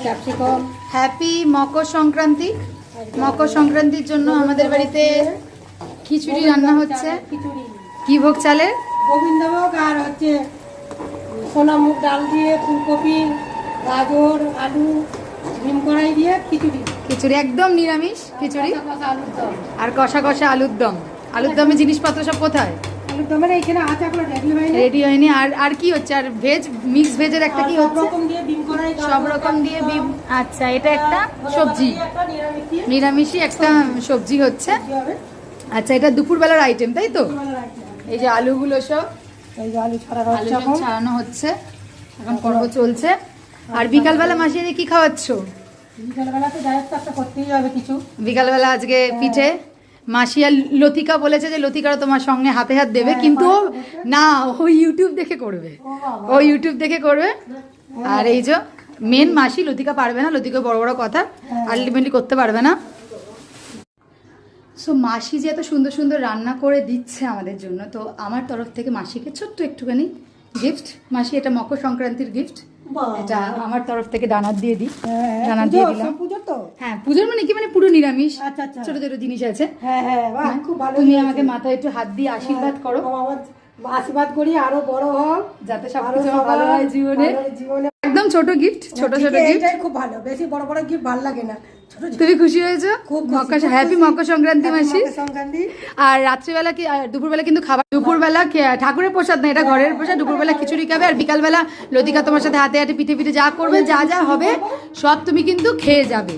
Capsicum. Happy Makar Sankranti. মকর সংক্রান্তির জন্য আমাদের বাড়িতে খিচুড়ি রান্না হচ্ছে। খিচুড়ি কি ভোগ চালের? গোবিন্দভোগ আর হচ্ছে সোনা মুগ ডাল দিয়ে ফুলকপি গাজর আলু ডিম কড়াই দিয়ে খিচুড়ি। খিচুড়ি একদম নিরামিষ খিচুড়ি কষা আলুর দম। আর কষা কষা আলুর দম। আলুর দমে জিনিসপত্র সব কোথায়? আলুর দমের এইখানে আছে, এখন রেডি হয়নি। রেডি হয়নি। আর আর কি হচ্ছে? আর ভেজ মিক্স ভেজের একটা কি সব হচ্ছে? রকম দিয়ে ডিম কড়াই সব রকম দিয়ে আচ্ছা, এটা একটা সবজি, একটা নিরামিষ দিয়ে নিরামিষই একটা সবজি হচ্ছে। কি হবে আচ্ছা, এটা দুপুরবেলার আইটেম তাই তো? এই এই যে আলুগুলো সব যে আলু ছাড়া আলু হচ্ছে সব এখন। ছাড়ানো হচ্ছে, এখন পর্ব চলছে। আর বিকালবেলা মাসিরে কি খাওয়াচ্ছ? বিকালবেলা তো যাই হোক একটা করতেই হবে কিছু। বিকালবেলা আজকে পিঠে। মাসি আর লতিকা বলেছে যে লতিকারও তোমার সঙ্গে হাতে হাত দেবে, কিন্তু ও না, ও ইউটিউব দেখে করবে, ও ইউটিউব দেখে করবে। আর এই যে মেন মাসি, লতিকা পারবে না, লতিকা বড় বড় কথা আলটিমেটলি করতে পারবে না। সো মাসি যে এত সুন্দর সুন্দর রান্না করে দিচ্ছে আমাদের জন্য, তো আমার তরফ থেকে মাসিকে ছোট্ট একটুখানি গিফট। মাসি, এটা মকর সংক্রান্তির গিফট, এটা আমার তরফ থেকে ডানার দিয়ে দিই। ডানার দিয়ে দিলাম। পুজোর তো? হ্যাঁ, পুজোর মানে কি, মানে পুরো নিরামিষ। আচ্ছা আচ্ছা। ছোট ছোট জিনিস আছে। হ্যাঁ হ্যাঁ, বাহ, খুব ভালো। তুমি আমাকে মাথায় একটু হাত দিয়ে আশীর্বাদ করো, আমার আশীর্বাদ করি আরো বড় হও, যাতে সবকিছু ভালো হয় জীবনে। জীবনে একদম ছোট গিফট, ছোট ছোট গিফট। এটাই খুব ভালো, বেশি বড় বড় গিফট ভালো লাগে না। ছোট ছোট তুমি খুশি হয়েছো? খুব হ্যাপি মকর সংক্রান্তি মাসি। সংক্রান্তি। আর রাত্রিবেলা কি, দুপুরবেলা কিন্তু খাবার, দুপুরবেলা ঠাকুরের প্রসাদ না, এটা ঘরের প্রসাদ। দুপুরবেলা খিচুড়ি খাবে, আর বিকালবেলা লতিকা তোমার সাথে হাতে হাতে পিঠে পিঠে যা করবে, যা যা হবে সব তুমি কিন্তু খেয়ে যাবে।